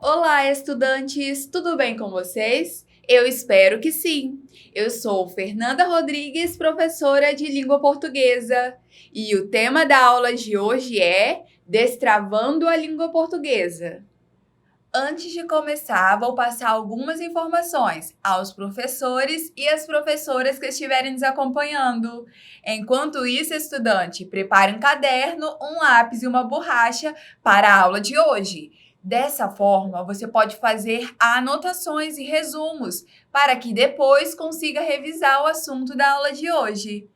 Olá, estudantes! Tudo bem com vocês? Eu espero que sim! Eu sou Fernanda Rodrigues, professora de língua portuguesa, e o tema da aula de hoje é Destravando a Língua Portuguesa. Antes de começar, vou passar algumas informações aos professores e às professoras que estiverem nos acompanhando. Enquanto isso, estudante, prepare um caderno, um lápis e uma borracha para a aula de hoje. Dessa forma, você pode fazer anotações e resumos para que depois consiga revisar o assunto da aula de hoje.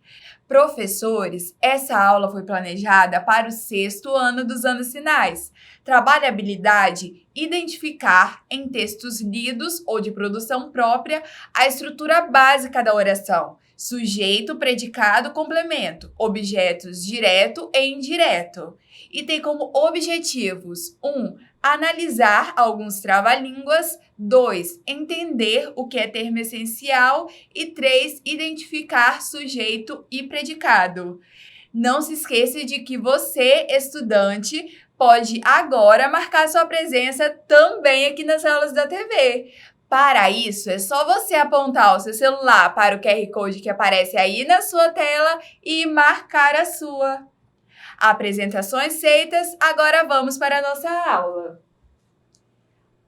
Professores, essa aula foi planejada para o 6º ano dos anos finais. Trabalhe a habilidade identificar em textos lidos ou de produção própria a estrutura básica da oração: sujeito, predicado, complemento, objetos direto e indireto. E tem como objetivos: 1. Analisar alguns trava-línguas. 2. Entender o que é termo essencial. E 3. Identificar sujeito e predicado. Não se esqueça de que você, estudante, pode agora marcar sua presença também aqui nas aulas da TV. Para isso, é só você apontar o seu celular para o QR Code que aparece aí na sua tela e marcar a sua. Apresentações feitas, agora vamos para a nossa aula.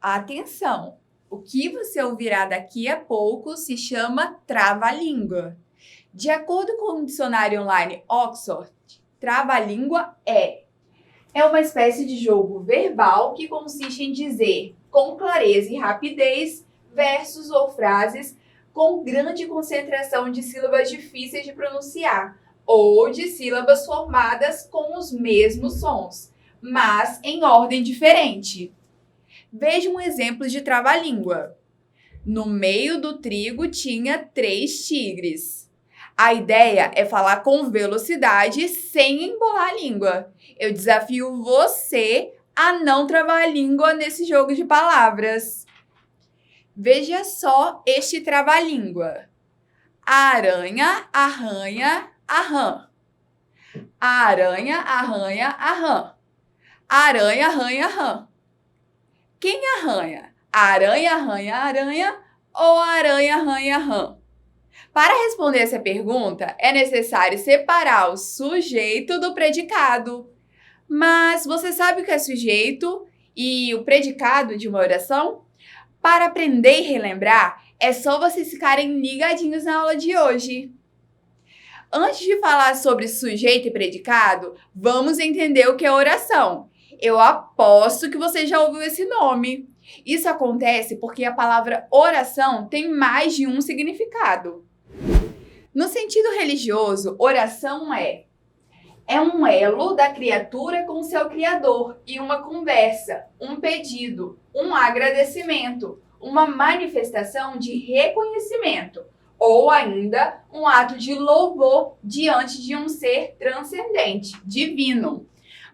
Atenção! O que você ouvirá daqui a pouco se chama trava-língua. De acordo com o dicionário online Oxford, trava-língua é uma espécie de jogo verbal que consiste em dizer com clareza e rapidez versos ou frases com grande concentração de sílabas difíceis de pronunciar ou de sílabas formadas com os mesmos sons, mas em ordem diferente. Veja um exemplo de trava-língua. No meio do trigo tinha 3 tigres. A ideia é falar com velocidade sem embolar a língua. Eu desafio você a não travar a língua nesse jogo de palavras. Veja só este trava-língua. A aranha arranha a rã. A aranha arranha a rã. A aranha arranha a rã. Quem arranha? A aranha arranha a aranha ou a aranha arranha a rã? Para responder essa pergunta, é necessário separar o sujeito do predicado. Mas você sabe o que é sujeito e o predicado de uma oração? Para aprender e relembrar, é só vocês ficarem ligadinhos na aula de hoje. Antes de falar sobre sujeito e predicado, vamos entender o que é oração. Eu aposto que você já ouviu esse nome. Isso acontece porque a palavra oração tem mais de um significado. No sentido religioso, oração é um elo da criatura com seu Criador e uma conversa, um pedido, um agradecimento, uma manifestação de reconhecimento ou ainda um ato de louvor diante de um ser transcendente, divino.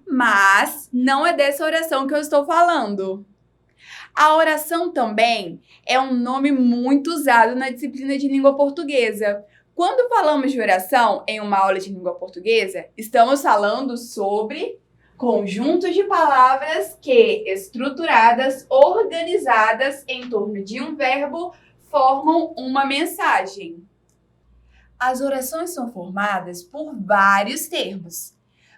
Mas não é dessa oração que eu estou falando. A oração também é um nome muito usado na disciplina de língua portuguesa. Quando falamos de oração em uma aula de língua portuguesa, estamos falando sobre conjuntos de palavras que, estruturadas, organizadas em torno de um verbo, formam uma mensagem. As orações são formadas por vários termos,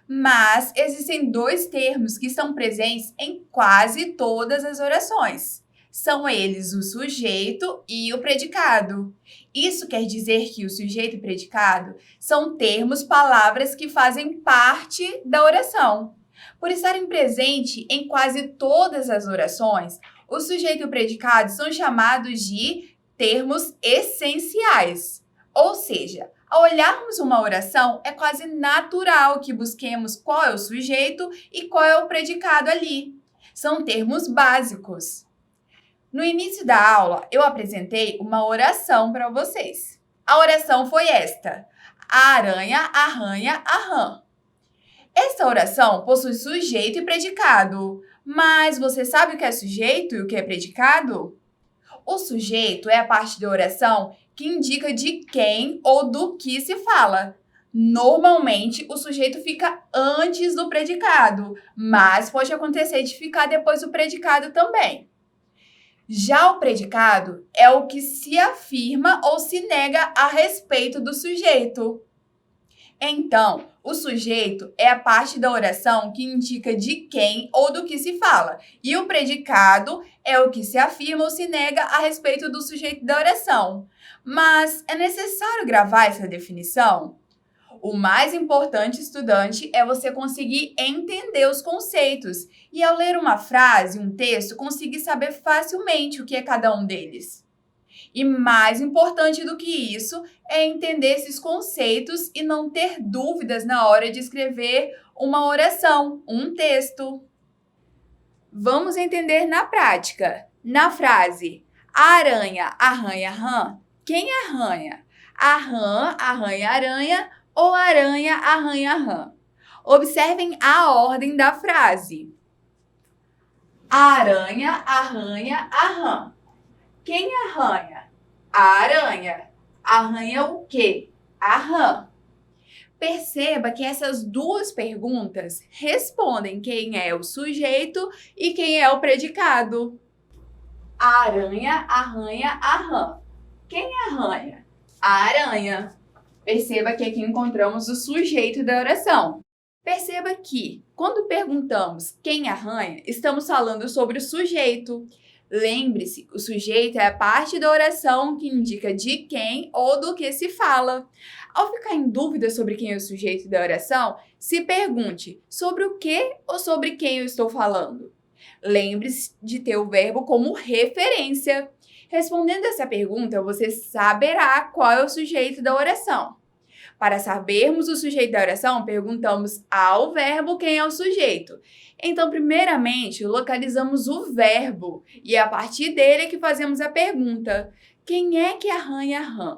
mas existem 2 termos que estão presentes em quase todas as orações. São eles o sujeito e o predicado. Isso quer dizer que o sujeito e predicado são termos, palavras que fazem parte da oração. Por estarem presentes em quase todas as orações, o sujeito e o predicado são chamados de termos essenciais. Ou seja, ao olharmos uma oração, é quase natural que busquemos qual é o sujeito e qual é o predicado ali. São termos básicos. No início da aula, eu apresentei uma oração para vocês. A oração foi esta: a aranha arranha a rã. Esta oração possui sujeito e predicado. Mas você sabe o que é sujeito e o que é predicado? O sujeito é a parte da oração que indica de quem ou do que se fala. Normalmente, o sujeito fica antes do predicado, mas pode acontecer de ficar depois do predicado também. Já o predicado é o que se afirma ou se nega a respeito do sujeito. Então, o sujeito é a parte da oração que indica de quem ou do que se fala, e o predicado é o que se afirma ou se nega a respeito do sujeito da oração. Mas é necessário gravar essa definição? O mais importante, estudante, é você conseguir entender os conceitos e, ao ler uma frase, um texto, conseguir saber facilmente o que é cada um deles. E mais importante do que isso é entender esses conceitos e não ter dúvidas na hora de escrever uma oração, um texto. Vamos entender na prática. Na frase, a aranha arranha rã, quem arranha? A rã arranha aranha ou a aranha arranha rã? Observem a ordem da frase. A aranha arranha a rã. Quem arranha? A aranha. Arranha o quê? A rã. Perceba que essas duas perguntas respondem quem é o sujeito e quem é o predicado. A aranha arranha a rã. Quem arranha? A aranha. Perceba que aqui encontramos o sujeito da oração. Perceba que, quando perguntamos quem arranha, estamos falando sobre o sujeito. Lembre-se, o sujeito é a parte da oração que indica de quem ou do que se fala. Ao ficar em dúvida sobre quem é o sujeito da oração, se pergunte sobre o que ou sobre quem eu estou falando. Lembre-se de ter o verbo como referência. Respondendo essa pergunta, você saberá qual é o sujeito da oração. Para sabermos o sujeito da oração, perguntamos ao verbo quem é o sujeito. Então, primeiramente, localizamos o verbo e é a partir dele que fazemos a pergunta: quem é que arranha a rã?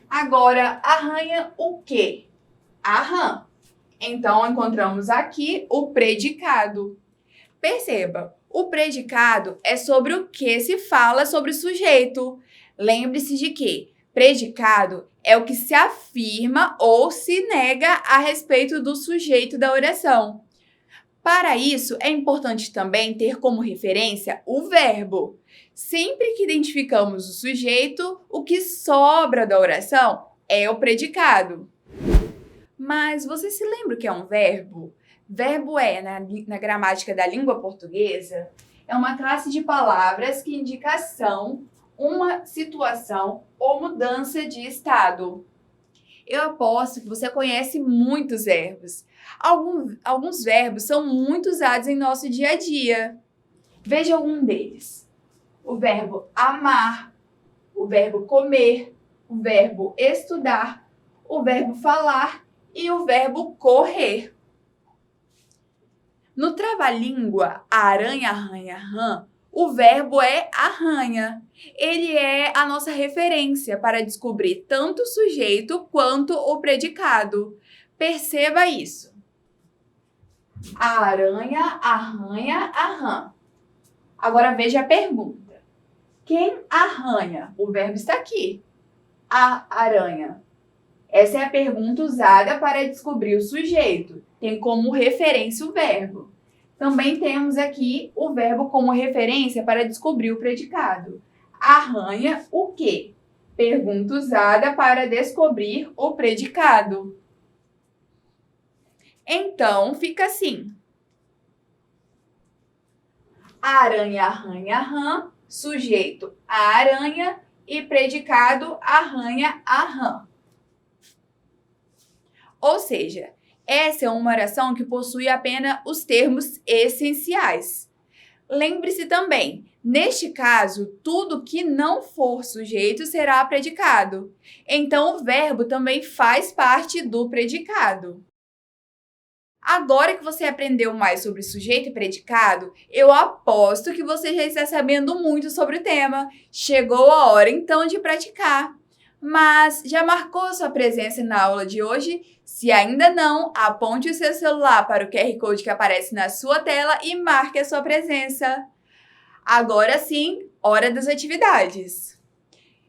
Agora, arranha o quê? A rã. Então, encontramos aqui o predicado. Perceba, o predicado é sobre o que se fala sobre o sujeito. Lembre-se de que predicado é o que se afirma ou se nega a respeito do sujeito da oração. Para isso, é importante também ter como referência o verbo. Sempre que identificamos o sujeito, o que sobra da oração é o predicado. Mas você se lembra o que é um verbo? Verbo na gramática da língua portuguesa, é uma classe de palavras que indica ação, uma situação ou mudança de estado. Eu aposto que você conhece muitos verbos. Alguns verbos são muito usados em nosso dia a dia. Veja algum deles. O verbo amar, o verbo comer, o verbo estudar, o verbo falar e o verbo correr. No trava-língua, a aranha arranha rã, o verbo é arranha. Ele é a nossa referência para descobrir tanto o sujeito quanto o predicado. Perceba isso. A aranha arranha a rã. Agora veja a pergunta. Quem arranha? O verbo está aqui. A aranha. Essa é a pergunta usada para descobrir o sujeito. Tem como referência o verbo. Também temos aqui o verbo como referência para descobrir o predicado. Arranha o quê? Pergunta usada para descobrir o predicado. Então, fica assim. A aranha arranha a rã, sujeito a aranha e predicado arranha a rã. Ou seja, essa é uma oração que possui apenas os termos essenciais. Lembre-se também, neste caso, tudo que não for sujeito será predicado. Então, o verbo também faz parte do predicado. Agora que você aprendeu mais sobre sujeito e predicado, eu aposto que você já está sabendo muito sobre o tema. Chegou a hora, então, de praticar. Mas já marcou sua presença na aula de hoje? Se ainda não, aponte o seu celular para o QR Code que aparece na sua tela e marque a sua presença. Agora sim, hora das atividades.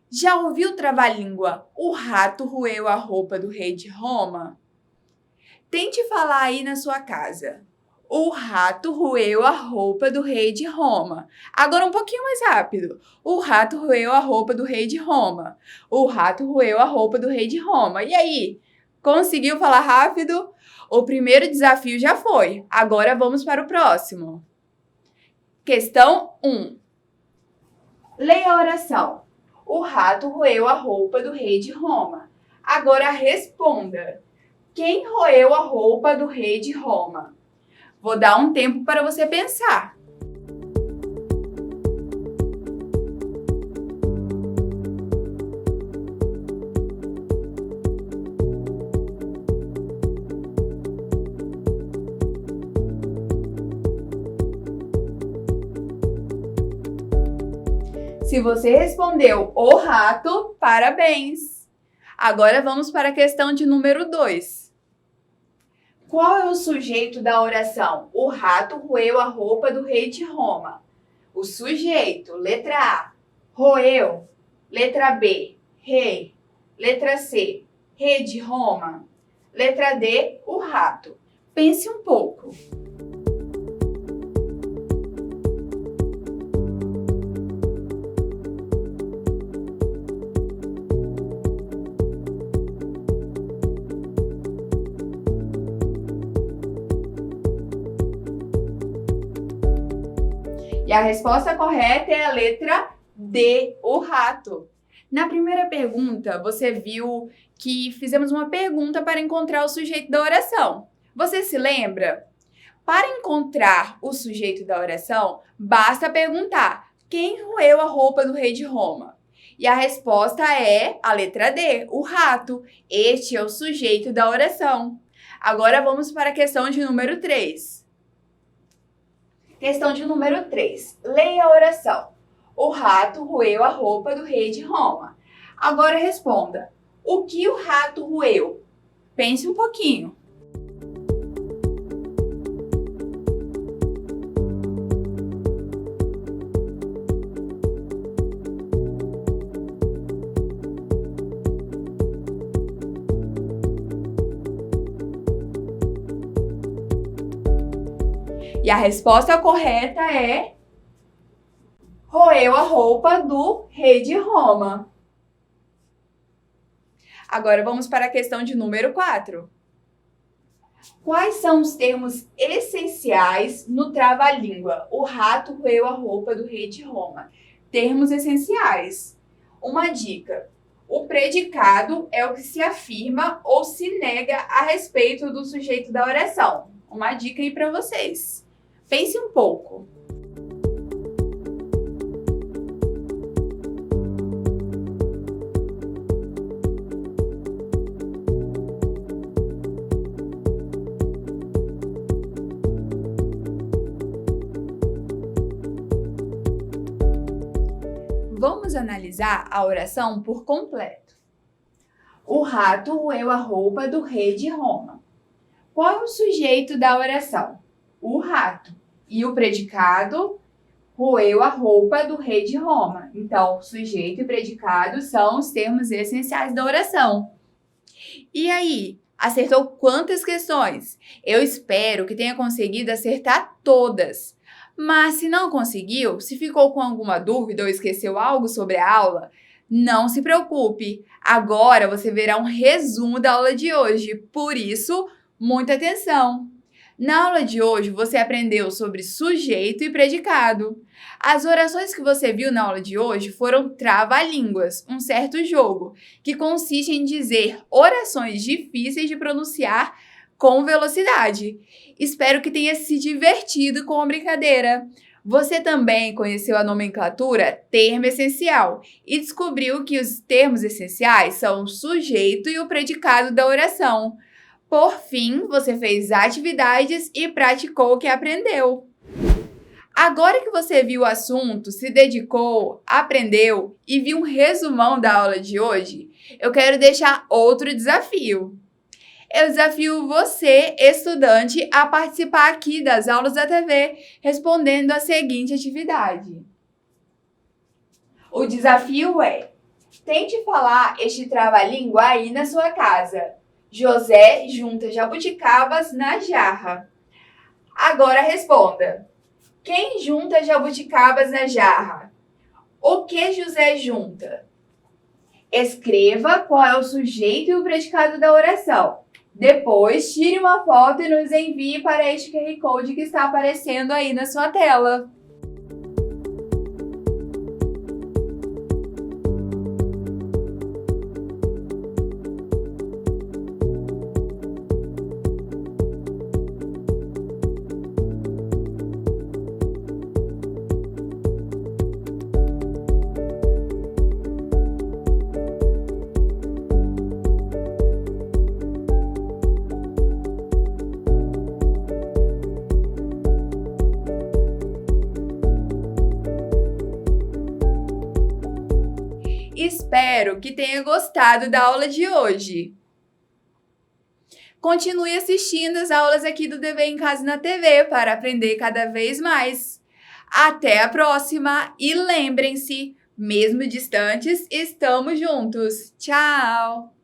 Já ouviu o trava-língua "O rato roeu a roupa do rei de Roma"? Tente falar aí na sua casa. O rato roeu a roupa do rei de Roma. Agora um pouquinho mais rápido. O rato roeu a roupa do rei de Roma. O rato roeu a roupa do rei de Roma. E aí? Conseguiu falar rápido? O primeiro desafio já foi. Agora vamos para o próximo. Questão 1. Leia a oração. O rato roeu a roupa do rei de Roma. Agora responda. Quem roeu a roupa do rei de Roma? Vou dar um tempo para você pensar. Se você respondeu o rato, parabéns! Agora vamos para a questão de número 2. Qual é o sujeito da oração? O rato roeu a roupa do rei de Roma. O sujeito, letra A, roeu. Letra B, rei. Letra C, rei de Roma. Letra D, o rato. Pense um pouco. E a resposta correta é a letra D, o rato. Na primeira pergunta, você viu que fizemos uma pergunta para encontrar o sujeito da oração. Você se lembra? Para encontrar o sujeito da oração, basta perguntar: quem roeu a roupa do rei de Roma? E a resposta é a letra D, o rato. Este é o sujeito da oração. Agora vamos para a questão de número 3. Questão de número 3. Leia a oração. O rato roeu a roupa do rei de Roma. Agora responda. O que o rato roeu? Pense um pouquinho. E a resposta correta é: roeu a roupa do rei de Roma. Agora vamos para a questão de número 4. Quais são os termos essenciais no trava-língua? O rato roeu a roupa do rei de Roma. Termos essenciais. Uma dica: o predicado é o que se afirma ou se nega a respeito do sujeito da oração. Uma dica aí para vocês. Pense um pouco. Vamos analisar a oração por completo. O rato roeu a roupa do rei de Roma. Qual é o sujeito da oração? O rato. E o predicado, roeu a roupa do rei de Roma. Então, sujeito e predicado são os termos essenciais da oração. E aí, acertou quantas questões? Eu espero que tenha conseguido acertar todas. Mas se não conseguiu, se ficou com alguma dúvida ou esqueceu algo sobre a aula, não se preocupe. Agora você verá um resumo da aula de hoje. Por isso, muita atenção! Na aula de hoje, você aprendeu sobre sujeito e predicado. As orações que você viu na aula de hoje foram trava-línguas, um certo jogo, que consiste em dizer orações difíceis de pronunciar com velocidade. Espero que tenha se divertido com a brincadeira. Você também conheceu a nomenclatura termo essencial e descobriu que os termos essenciais são o sujeito e o predicado da oração. Por fim, você fez atividades e praticou o que aprendeu. Agora que você viu o assunto, se dedicou, aprendeu e viu um resumão da aula de hoje, eu quero deixar outro desafio. Eu desafio você, estudante, a participar aqui das aulas da TV, respondendo a seguinte atividade. O desafio é: tente falar este trava-língua aí na sua casa. José junta jabuticabas na jarra. Agora responda. Quem junta jabuticabas na jarra? O que José junta? Escreva qual é o sujeito e o predicado da oração. Depois, tire uma foto e nos envie para este QR Code que está aparecendo aí na sua tela. Espero que tenha gostado da aula de hoje. Continue assistindo as aulas aqui do Dever em Casa na TV para aprender cada vez mais. Até a próxima e lembrem-se, mesmo distantes, estamos juntos. Tchau!